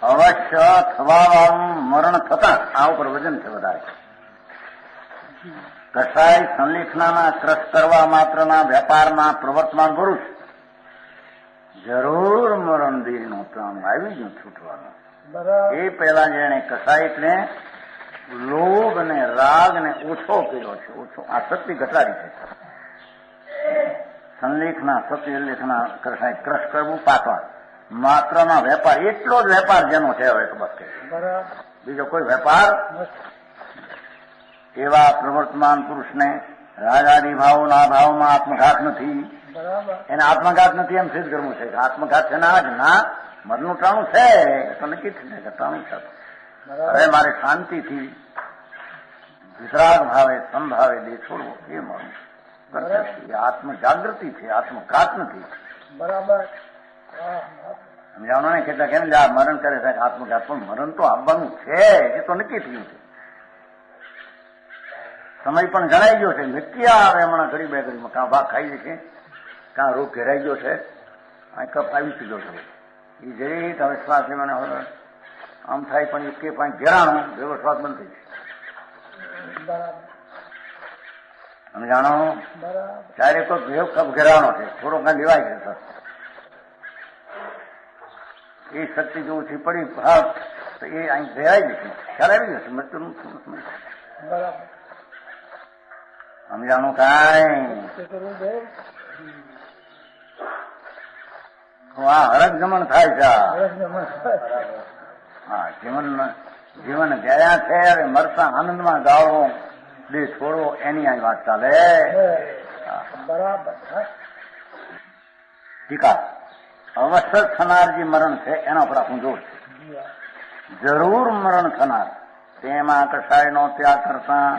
અવશ્ય થવાવાળું મરણ થતા આ ઉપર વજન છે વધારે. કસાય સંલેખનાના ક્રશ કરવા માત્રના વેપારના પ્રવર્તમાન પુરુષ જરૂર મરણ દેહનું પ્રાણ આવી ગયું છૂટવાનું. એ પહેલા જેને કસાયને લોભ ને રાગ ને ઓછો કર્યો છે. ઓછો આ શક્તિ ઘટાડી છે. સંલેખના સત્યલેખના કસાય ક્રશ કરવું પાકવા માત્રના વેપાર એટલો જ વેપાર જેનો છે હવે તબક્કે બીજો કોઈ વેપાર એવા પ્રવર્તમાન પુરુષને રાગાદી ભાવના ભાવમાં આત્મઘાત નથી. એને આત્મઘાત નથી એમ સિદ્ધ કરવું છે. આત્મઘાત છે ના જ ના મરનું ટાણું છે તો નક્કી થઈ જાય ટાણું છે. હવે મારે શાંતિથી વિતરાગ ભાવે સંભાવે દે છોડવો એ મરવું આત્મ જાગૃતિ છે. આત્મઘાત નથી. બરાબર સમજાવનો ને કેટલા કેમ મરણ કરે છે આત્મઘાત પણ મરણ તો આવવાનું છે એ તો નક્કી થયું છે. સમય પણ જણાઈ ગયો છે. નક્કી આવે હમણાં ઘડી બે ઘડીમાં કાં ભાગ ખાઈ જશે કાં રોગ ઘેરાઈ ગયો છે આ કપ આવી ચૂક્યો છે. એ જઈ હવે શ્વાસ મને આમ થાય પણ એ કે પાંચ ઘેરાણો ભેગો શ્વાસ બંધ થઈ જાય. સમજાણો ત્યારે કોઈ ભેગ કપ ઘેરાણો છે થોડો કાં લેવાય છે સર એ શક્તિ જો ઓછી પડી ભાવ તો એ અહીં ઘેરાઈ જશે ખ્યાલ આવી જશે મૃત્યુનું સમજાણું કાંઈ હા હરક જમણ થાય છે. હા જીવન ગયા છે હવે મરતા આનંદમાં ગાળવો દે છોડવો એની આ વાત ચાલે. બરાબર ટીકા અવસર થનાર જે મરણ છે એના પર આપણું જોર છે. જરૂર મરણ થનાર તેમાં કસાયનો ત્યાગ કરતા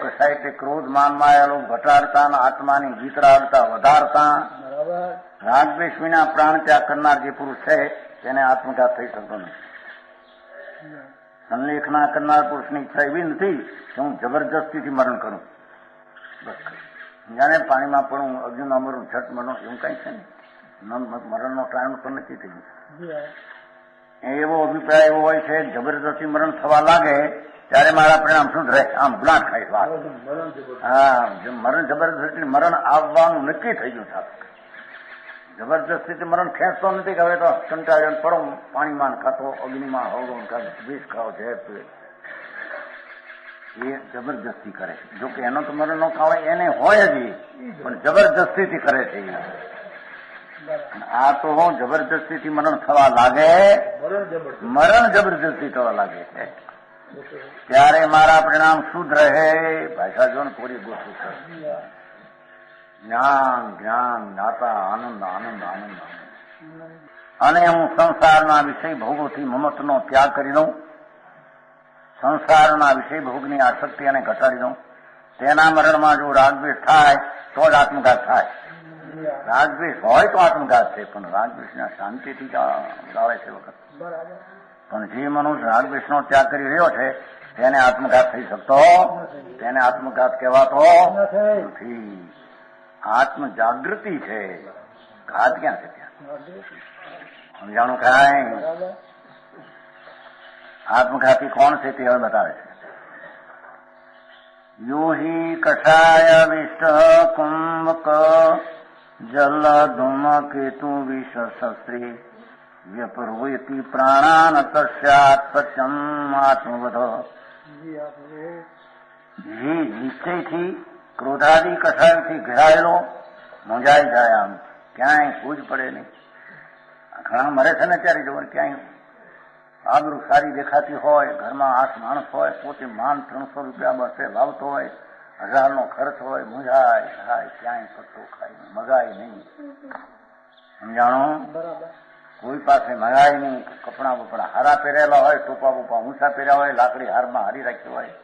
કસાય તે ક્રોધ માનમાં આવેલો ઘટાડતા આત્માની વિતરાગતા વધારતા રાગદ્વેષ વિના પ્રાણ ત્યાગ કરનાર જે પુરુષ છે તેને આત્મઘાત થઈ શકતો નથી. સંલેખના કરનાર પુરુષની ઈચ્છા એવી નથી કે હું જબરજસ્તીથી મરણ કરું. બસ જાણે પાણીમાં પણ હું અર્જુનમાં મરું છઠ મરણ એવું કઈ છે ને મરણનો ટાઈમ પણ નક્કી થઈ ગયું. એવો અભિપ્રાય એવો હોય છે જબરદસ્તી મરણ થવા લાગે ત્યારે મારા પરિણામ શું રહે આમ ગુલાટ ખાઈ વાત. હા મરણ જબરદસ્તી મરણ આવવાનું નક્કી થઈ ગયું સાહેબ. જબરદસ્તીથી મરણ ખેંચતો નથી કે હવે તો કંટાળ્યો પડો પાણીમાં ખાતો અગ્નિમાં હવડો વિષ ખાઓ ઝેર પીવે એ જબરદસ્તી કરે છે. જોકે એનો તો મરણ નો ખાવે એને હોય જ પણ જબરદસ્તીથી કરે છે. આ તો જબરદસ્તીથી મરણ થવા લાગે મરણ જબરદસ્તી થવા લાગે છે ત્યારે મારા પરિણામ શુદ્ધ રહે. ભાષા જો ને પૂરી ગોઠવી કરે જ્ઞાન જ્ઞાન જ્ઞાતા આનંદ આનંદ આનંદ અને હું સંસારના વિષય ભોગોથી મમત્વનો ત્યાગ કરી દઉં. સંસારના વિષય ભોગની આસક્તિ અને ઘટાડી દઉં. તેના મરણમાં જો રાગદ્વેષ થાય તો જ આત્મઘાત થાય. રાગદ્વેષ હોય તો આત્મઘાત છે પણ રાગદ્વેષના શાંતિથી ગાળે છે વખત. પણ જે મનુષ્ય રાગદ્વેષનો ત્યાગ કરી રહ્યો છે તેને આત્મઘાત થઈ શકતો તેને આત્મઘાત કહેવાતો નથી. આત્મ જાગૃતિ છે ઘાત ક્યાં છે ત્યાં સમજાણું કાંઈ. આત્મઘાતી કોણ છે તે હવે બતાવે છે. યો હિ કષાય વિષ્ટ કુંભક જલ ધૂમ કેતુ વિષ શસ્ત્રી વ્યપરોયતિ પ્રાણાન તસ્યાત સત્યમ આત્મવધ. જે નિશ્ચયથી ક્રોધાદી કસાયથી ઘેરાયેલો મૂંઝાઈ જાય આમ ક્યાંય સૂઝ પડે નહીં. ઘણા મરે છે ને ત્યારે જોવાનું ક્યાંય આબરૂ સારી દેખાતી હોય ઘરમાં 8 માણસ હોય પોતે માન 300 રૂપિયા બસે લાવતો હોય 1000નો ખર્ચ હોય મૂંઝાય થાય ક્યાંય પત્તો ખાય મગાય નહીં. સમજાણું કોઈ પાસે મગાય નહીં. કપડા બપડા હારા પહેરેલા હોય ટોપા બોપા ઊંચા પહેર્યા હોય લાકડી હારમાં હારી રાખ્યો હોય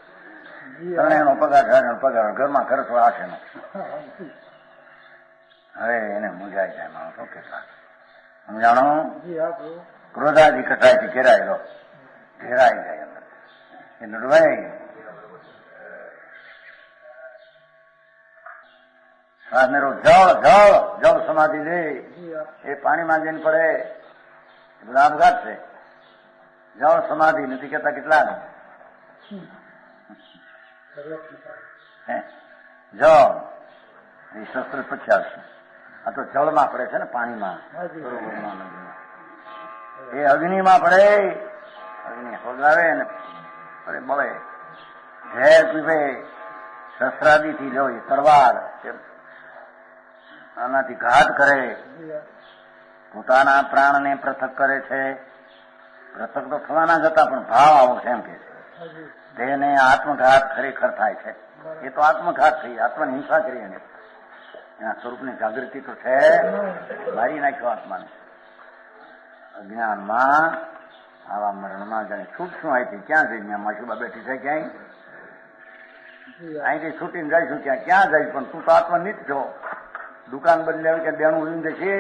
ત્રણેયનો પગાર ઘરમાં ખર્ચ હોય 8નો. હવે એને મૂંઝાઈ જાય માણસો કેટલા. સમજાણું ક્રોધાદી કસાયથી ઘેરાઈ જાય અંદર એ નડવાય. શ્વાસને જળ સમાધિ લે એ પાણીમાં જઈને પડે એ બધા આપઘાત છે. જાઓ સમાધિ નથી કહેતા કેટલા હે જાઓ એ શસ્ત્ર પછી આવશે. આ તો જળમાં પડે છે ને, પાણીમાં, સરોવરમાં નદીમાં. એ અગ્નિમાં પડે, અગ્નિ સળગાવે ને પડે બળે, ઝેર પીવે, શસ્ત્રાદિથી લો એ તરવાર આનાથી ઘાત કરે, પોતાના પ્રાણને પૃથક કરે છે. પૃથક તો થવાના જ હતા, પણ ભાવ આવો છે એમ કે છે. દેહને આત્મઘાત ખરેખર થાય છે. એ તો આત્મઘાત થઈ, આત્મહિંસા કરી એને. એના સ્વરૂપની જાગૃતિ તો છે, મારી નાખ્યો આત્માને. અજ્ઞાનમાં આવા મરણમાં જાણે છૂટ શું આવી ક્યાં જઈ? ત્યાં માશુબા બેઠી છે ક્યાંય? અહીંથી છૂટીને જઈશું ક્યાં? ક્યાં જઈશ? પણ તું તો આત્મનિત છો. દુકાન બદલે કે બેનું ઉડીને જશે.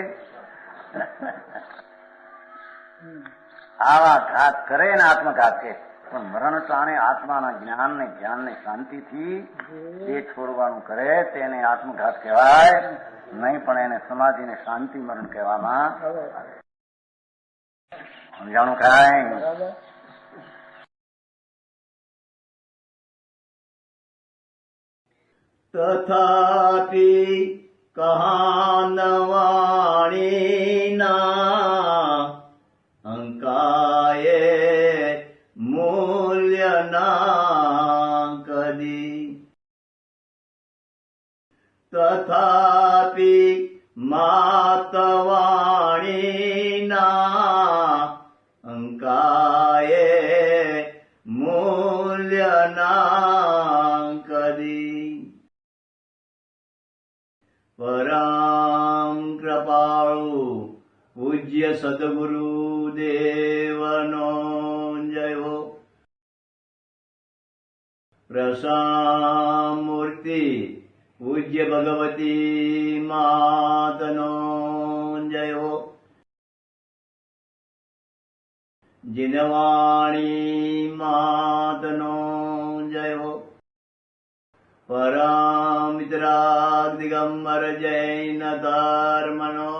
આવા ઘાત કરે ને આત્મઘાત કે, પણ મરણ ટાણે આત્માના જ્ઞાનને જ્ઞાનને શાંતિથી જે છોડવાનું કરે તેને આત્મઘાત કહેવાય નહીં, પણ એને સમાધિને શાંતિ મરણ કહેવામાં સમજાણું કાંઈ? તથાપિ કહાનવાણીના અંકાયે મૂલ્યના કદી. તથાપિ માતવાણીના અંકાયે મૂલ્યના કદી. પરમ કૃપાળુ પૂજ્ય સદગુરુ દેવનો જય હો. પ્રસામૂર્તિ પૂજ્ય ભગવતી માતનો જય હો. જીનવાણી માતનો જય હો. પરમ મિત્રાગ દિગંબર જૈન ધર્મનો